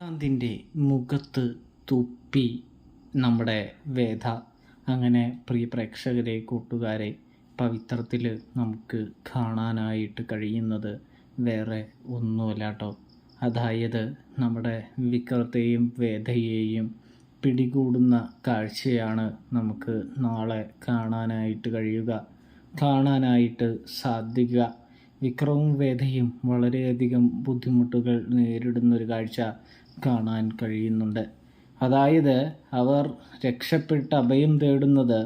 അതിൻ്റെ മുഖത്ത് തുപ്പി നമ്മുടെ വേദ. അങ്ങനെ പ്രിയ പ്രേക്ഷകരെ, കൂട്ടുകാരെ, പവിത്രത്തിൽ നമുക്ക് കാണാനായിട്ട് കഴിയുന്നത് വേറെ ഒന്നുമല്ല കേട്ടോ. അതായത് നമ്മുടെ വിക്രത്തെയും വേദയെയും പിടികൂടുന്ന കാഴ്ചയാണ് നമുക്ക് നാളെ കാണാനായിട്ട് സാധിക്കുക. വിക്രവും വേദയും വളരെയധികം ബുദ്ധിമുട്ടുകൾ നേരിടുന്നൊരു കാഴ്ച കാണാൻ കഴിയുന്നുണ്ട്. അതായത് അവർ രക്ഷപ്പെട്ട് അഭയം തേടുന്നത്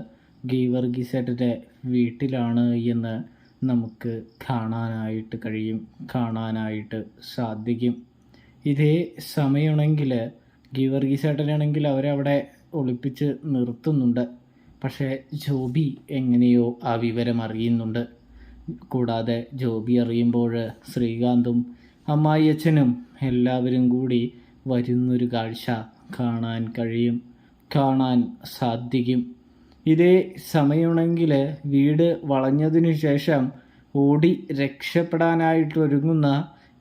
ഗീവർഗീസേട്ടൻ്റെ വീട്ടിലാണ് എന്ന് നമുക്ക് കാണാനായിട്ട് സാധിക്കും. ഇതേ സമയമാണെങ്കിൽ ഗീവർഗീസേട്ടനാണെങ്കിൽ അവരവിടെ ഒളിപ്പിച്ച് നിർത്തുന്നുണ്ട്. പക്ഷേ ജോബി എങ്ങനെയോ ആ വിവരം അറിയുന്നുണ്ട്. കൂടാതെ ജോബി അറിയുമ്പോൾ ശ്രീകാന്തും അമ്മായിയച്ഛനും എല്ലാവരും കൂടി വരുന്നൊരു കാഴ്ച കാണാൻ സാധിക്കും. ഇതേ സമയമാണെങ്കിൽ വീട് വളഞ്ഞതിനു ശേഷം ഓടി രക്ഷപ്പെടാനായിട്ടൊരുങ്ങുന്ന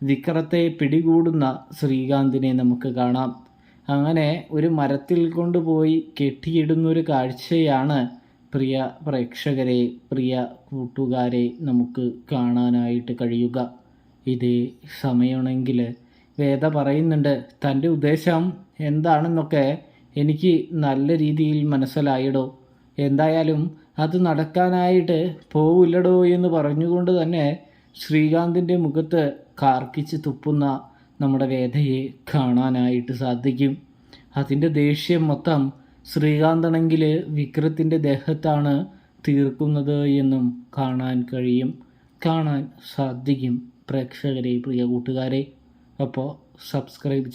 വിക്രത്തെ പിടികൂടുന്ന ശ്രീകാന്തിനെ നമുക്ക് കാണാം. അങ്ങനെ ഒരു മരത്തിൽ കൊണ്ടുപോയി കെട്ടിയിടുന്നൊരു കാഴ്ചയാണ് പ്രിയ പ്രേക്ഷകരെ, പ്രിയ കൂട്ടുകാരെ, നമുക്ക് കാണാനായിട്ട് കഴിയുക. ഇതേ സമയമാണെങ്കിൽ വേദ പറയുന്നുണ്ട്, തൻ്റെ ഉദ്ദേശം എന്താണെന്നൊക്കെ എനിക്ക് നല്ല രീതിയിൽ മനസ്സിലായിടോ. എന്തായാലും അത് നടക്കാനായിട്ട് പോവില്ലടോ എന്ന് പറഞ്ഞുകൊണ്ട് തന്നെ ശ്രീകാന്തിൻ്റെ മുഖത്ത് കാർക്കിച്ച് തുപ്പുന്ന നമ്മുടെ വേദയെ കാണാനായിട്ട് സാധിക്കും. അതിൻ്റെ ദേഷ്യം മൊത്തം ശ്രീകാന്താണെങ്കിൽ വിക്രത്തിൻ്റെ ദേഹത്താണ് തീർക്കുന്നത് എന്നും കാണാൻ സാധിക്കും. പ്രേക്ഷകരെ, പ്രിയ കൂട്ടുകാരെ, അപ്പോൾ സബ്സ്ക്രൈബ്